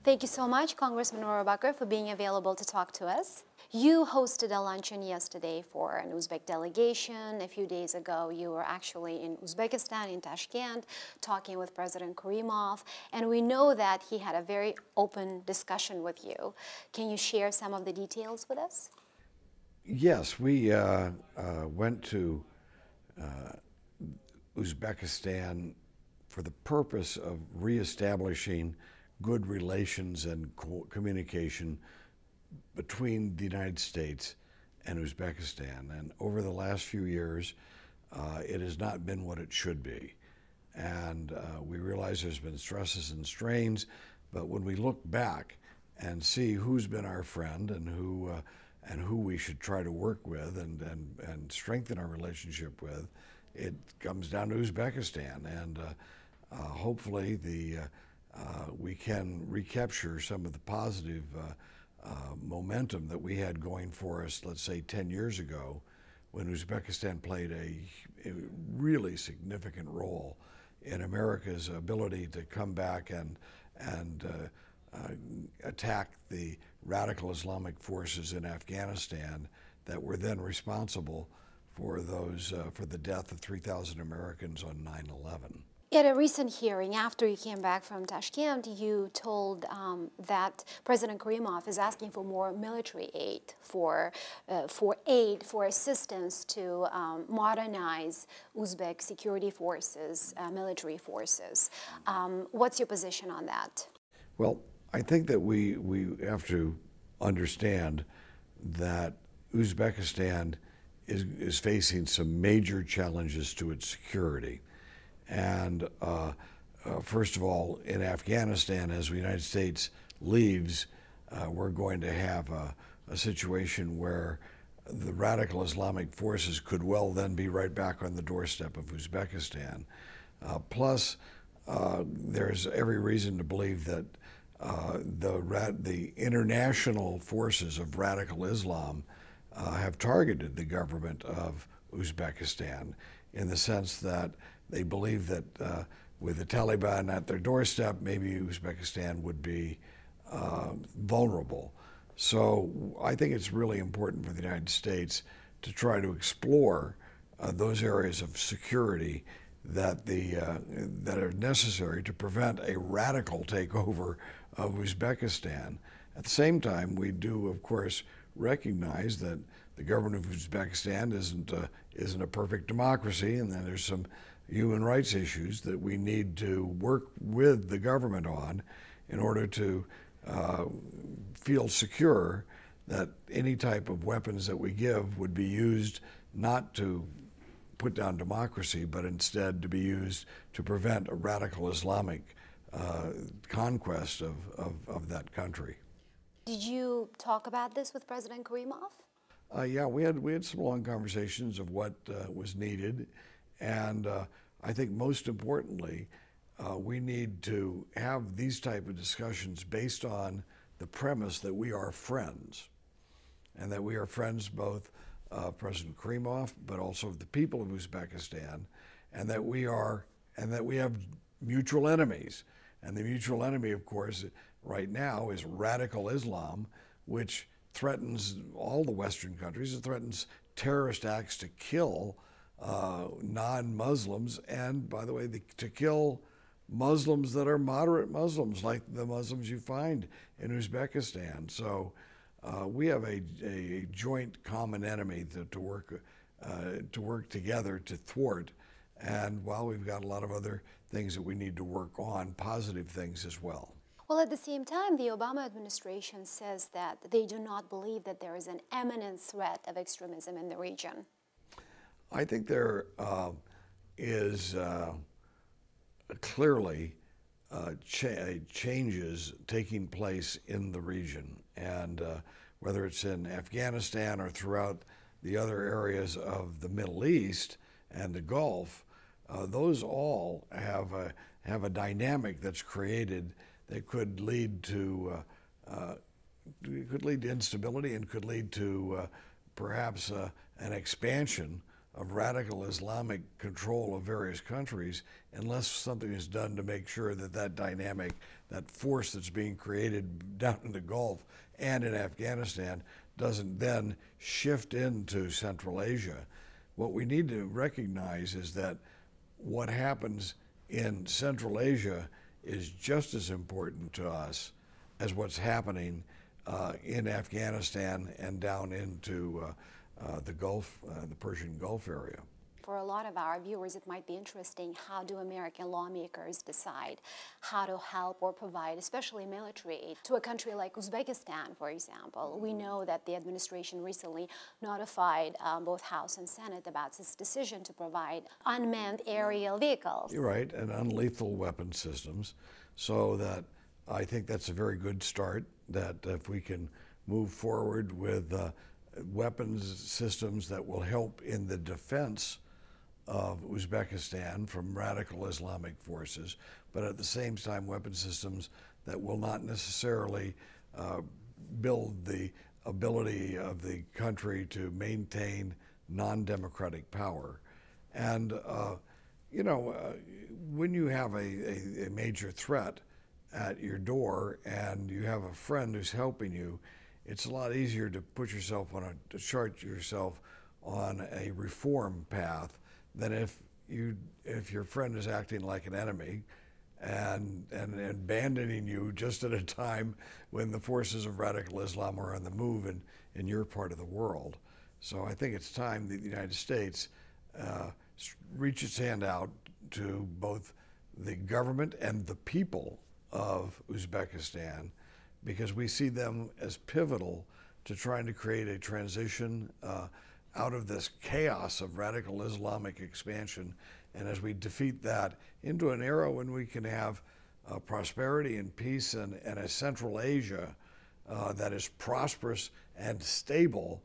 Thank you so much, Congressman Rohrabacher, for being available to talk to us. You hosted a luncheon yesterday for an Uzbek delegation. A few days ago, you were actually in Uzbekistan, in Tashkent, talking with President Karimov. And we know that he had a very open discussion with you. Can you share some of the details with us? Yes, we went to Uzbekistan for the purpose of reestablishing good relations and communication between the United States and Uzbekistan. And over the last few years, it has not been what it should be. And we realize there's been stresses and strains, but when we look back and see who's been our friend and who we should try to work with and strengthen our relationship with, it comes down to Uzbekistan. And hopefully we can recapture some of the positive momentum that we had going for us, let's say 10 years ago, when Uzbekistan played a really significant role in America's ability to come back and attack the radical Islamic forces in Afghanistan that were then responsible for the death of 3,000 Americans on 9/11. At a recent hearing, after you came back from Tashkent, you told that President Karimov is asking for more military aid, for assistance to modernize Uzbek security forces, military forces. What's your position on that? Well, I think that we have to understand that Uzbekistan is facing some major challenges to its security. And first of all, in Afghanistan, as the United States leaves, we're going to have a situation where the radical Islamic forces could well then be right back on the doorstep of Uzbekistan. Plus, there's every reason to believe that the international forces of radical Islam have targeted the government of Uzbekistan in the sense that they believe that with the Taliban at their doorstep, maybe Uzbekistan would be vulnerable. So I think it's really important for the United States to try to explore those areas of security that are necessary to prevent a radical takeover of Uzbekistan. At the same time, we do, of course, recognize that the government of Uzbekistan isn't a perfect democracy, and then there's some human rights issues that we need to work with the government on in order to feel secure that any type of weapons that we give would be used not to put down democracy, but instead to be used to prevent a radical Islamic conquest of that country. Did you talk about this with President Karimov? Yeah, we had some long conversations of what was needed, and I think most importantly, we need to have these type of discussions based on the premise that we are friends, and that we are friends both of President Karimov, but also of the people of Uzbekistan, and that we have mutual enemies. And the mutual enemy, of course, right now is radical Islam, which threatens all the Western countries. It threatens terrorist acts to kill non-Muslims, and by the way, to kill Muslims that are moderate Muslims, like the Muslims you find in Uzbekistan. So we have a joint common enemy to work together to thwart. And while we've got a lot of other things that we need to work on, positive things as well. Well, at the same time, the Obama administration says that they do not believe that there is an imminent threat of extremism in the region. I think there is clearly changes taking place in the region, and whether it's in Afghanistan or throughout the other areas of the Middle East and the Gulf, those all have a dynamic that's created that could lead to instability and could lead to perhaps an expansion of radical Islamic control of various countries unless something is done to make sure that that dynamic, that force that's being created down in the Gulf and in Afghanistan doesn't then shift into Central Asia. What we need to recognize is that what happens in Central Asia is just as important to us as what's happening in Afghanistan and down into the Gulf, the Persian Gulf area. For a lot of our viewers, it might be interesting, how do American lawmakers decide how to help or provide, especially military aid, to a country like Uzbekistan, for example? We know that the administration recently notified both House and Senate about its decision to provide unmanned aerial vehicles. You're right, and unlethal weapon systems, so that I think that's a very good start, that if we can move forward with weapons systems that will help in the defense of Uzbekistan from radical Islamic forces, but at the same time weapon systems that will not necessarily build the ability of the country to maintain non-democratic power. And you know, when you have a major threat at your door and you have a friend who's helping you, it's a lot easier to put yourself on to chart yourself on a reform path than if your friend is acting like an enemy and abandoning you just at a time when the forces of radical Islam are on the move in your part of the world. So I think it's time that the United States reach its hand out to both the government and the people of Uzbekistan, because we see them as pivotal to trying to create a transition out of this chaos of radical Islamic expansion, and as we defeat that, into an era when we can have prosperity and peace and a Central Asia that is prosperous and stable,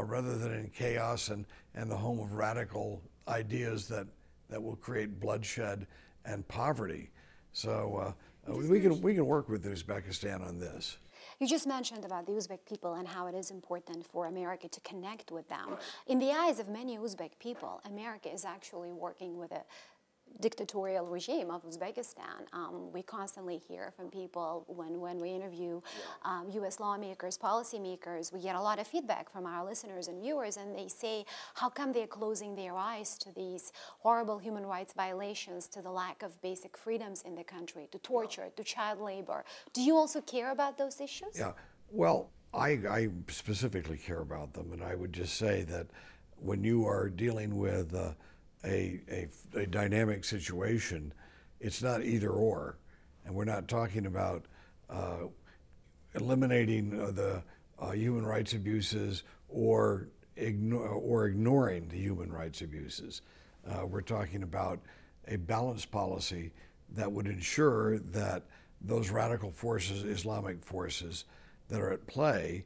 rather than in chaos and the home of radical ideas that will create bloodshed and poverty. So we can work with Uzbekistan on this. You just mentioned about the Uzbek people and how it is important for America to connect with them. In the eyes of many Uzbek people, America is actually working with a dictatorial regime of Uzbekistan. We constantly hear from people when we interview US lawmakers, policymakers, we get a lot of feedback from our listeners and viewers, and they say, how come they're closing their eyes to these horrible human rights violations, to the lack of basic freedoms in the country, to torture, to child labor? Do you also care about those issues? Yeah, well, I specifically care about them, and I would just say that when you are dealing with a dynamic situation, it's not either or, and we're not talking about eliminating the human rights abuses or ignoring the human rights abuses. We're talking about a balanced policy that would ensure that those radical forces, Islamic forces that are at play,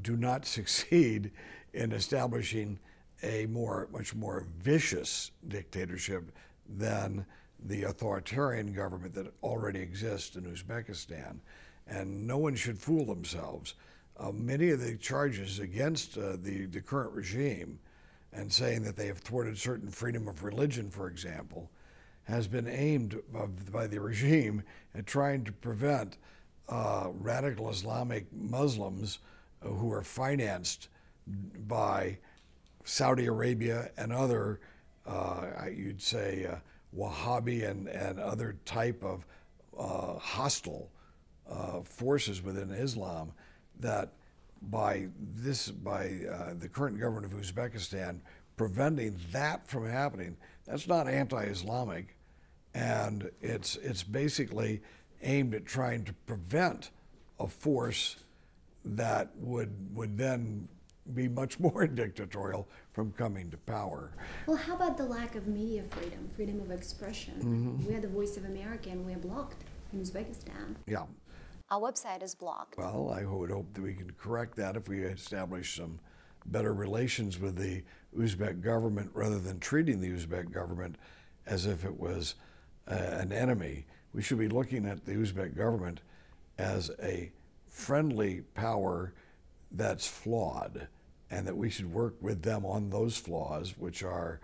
do not succeed in establishing a much more vicious dictatorship than the authoritarian government that already exists in Uzbekistan. And no one should fool themselves. Many of the charges against the current regime, and saying that they have thwarted certain freedom of religion, for example, has been aimed by the regime at trying to prevent radical Islamic Muslims who are financed by Saudi Arabia and other, you'd say, Wahhabi and other type of hostile forces within Islam, that by the current government of Uzbekistan preventing that from happening, that's not anti-Islamic, and it's basically aimed at trying to prevent a force that would then be much more dictatorial from coming to power. Well, how about the lack of media freedom, freedom of expression? Mm-hmm. We are the Voice of America, and we are blocked in Uzbekistan. Yeah. Our website is blocked. Well, I would hope that we can correct that if we establish some better relations with the Uzbek government, rather than treating the Uzbek government as if it was an enemy. We should be looking at the Uzbek government as a friendly power that's flawed and that we should work with them on those flaws, which are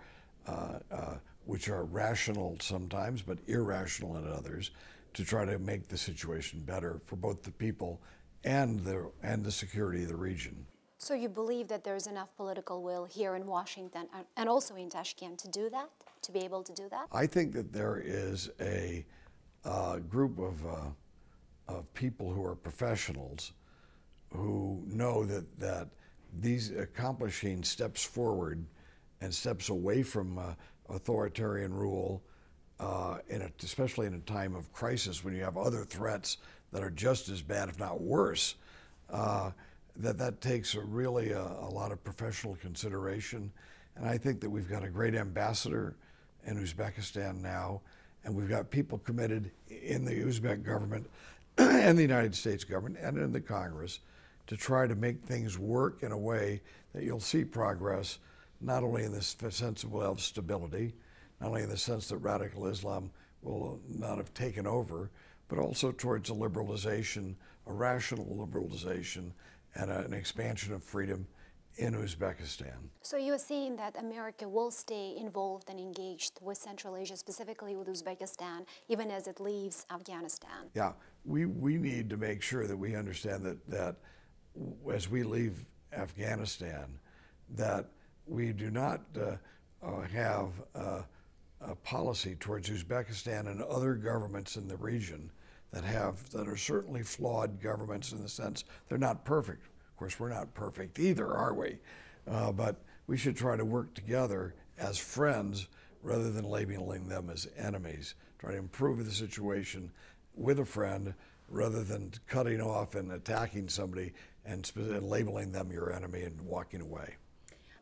rational sometimes, but irrational in others, to try to make the situation better for both the people and the security of the region. So you believe that there's enough political will here in Washington and also in Tashkent to do that, to be able to do that? I think that there is a group of people who are professionals who know that these accomplishing steps forward and steps away from authoritarian rule, especially in a time of crisis when you have other threats that are just as bad, if not worse, that takes really a lot of professional consideration. And I think that we've got a great ambassador in Uzbekistan now, and we've got people committed in the Uzbek government and the United States government and in the Congress to try to make things work in a way that you'll see progress, not only in the sense of stability, not only in the sense that radical Islam will not have taken over, but also towards a liberalization, a rational liberalization, and an expansion of freedom in Uzbekistan. So you're saying that America will stay involved and engaged with Central Asia, specifically with Uzbekistan, even as it leaves Afghanistan? Yeah, we need to make sure that we understand that as we leave Afghanistan, that we do not have a policy towards Uzbekistan and other governments in the region that are certainly flawed governments in the sense they're not perfect. Of course, we're not perfect either, are we? But we should try to work together as friends rather than labeling them as enemies. Try to improve the situation with a friend rather than cutting off and attacking somebody and labeling them your enemy and walking away.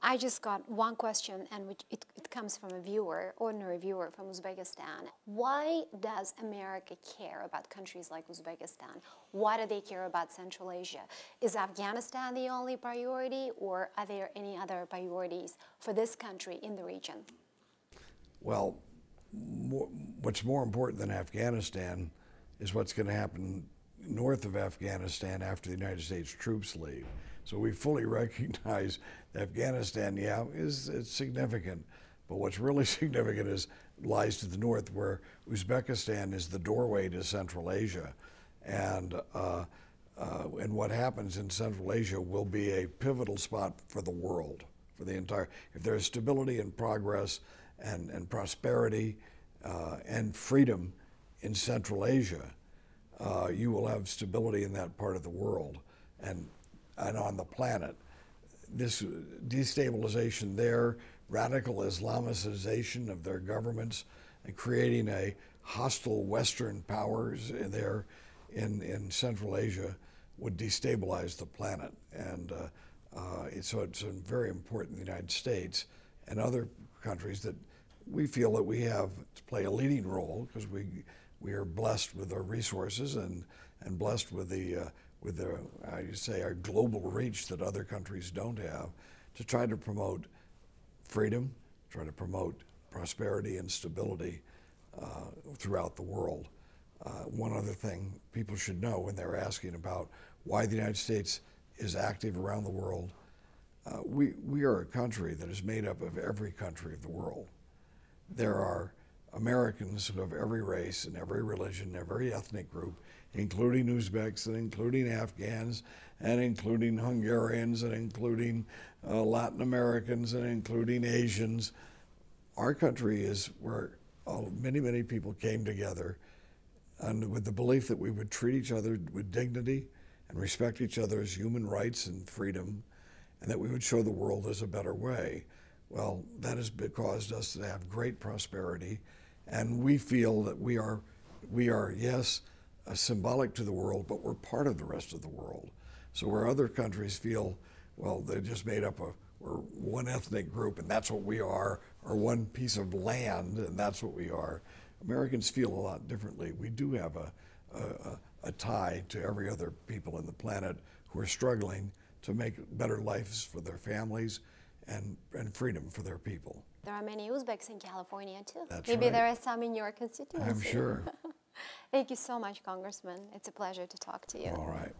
I just got one question, and it comes from a viewer, ordinary viewer from Uzbekistan. Why does America care about countries like Uzbekistan? Why do they care about Central Asia? Is Afghanistan the only priority, or are there any other priorities for this country in the region? Well, what's more important than Afghanistan is what's going to happen north of Afghanistan after the United States troops leave. So we fully recognize that Afghanistan, is significant, but what's really significant lies to the north, where Uzbekistan is the doorway to Central Asia, and what happens in Central Asia will be a pivotal spot for the world, for the entire. If there's stability and progress and prosperity and freedom in Central Asia, you will have stability in that part of the world and on the planet. This destabilization there, radical Islamicization of their governments, and creating a hostile Western powers there in Central Asia would destabilize the planet. And so it's very important in the United States and other countries that we feel that we have to play a leading role, because we are blessed with our resources and blessed with our global reach that other countries don't have, to try to promote freedom, try to promote prosperity and stability throughout the world. One other thing people should know when they're asking about why the United States is active around the world, we are a country that is made up of every country of the world. There are Americans of every race and every religion, every ethnic group, including Uzbeks and including Afghans and including Hungarians and including Latin Americans and including Asians. Our country is where many people came together, and with the belief that we would treat each other with dignity and respect each other's human rights and freedom, and that we would show the world as a better way. Well, that has caused us to have great prosperity, and we feel that we are yes, symbolic to the world, but we're part of the rest of the world. So where other countries feel, well, they're just made up of, we're one ethnic group and that's what we are, or one piece of land and that's what we are, Americans feel a lot differently. We do have a tie to every other people on the planet who are struggling to make better lives for their families and freedom for their people. There are many Uzbeks in California too. That's Maybe right. there are some in your constituency. I'm sure. Thank you so much, Congressman. It's a pleasure to talk to you. All right.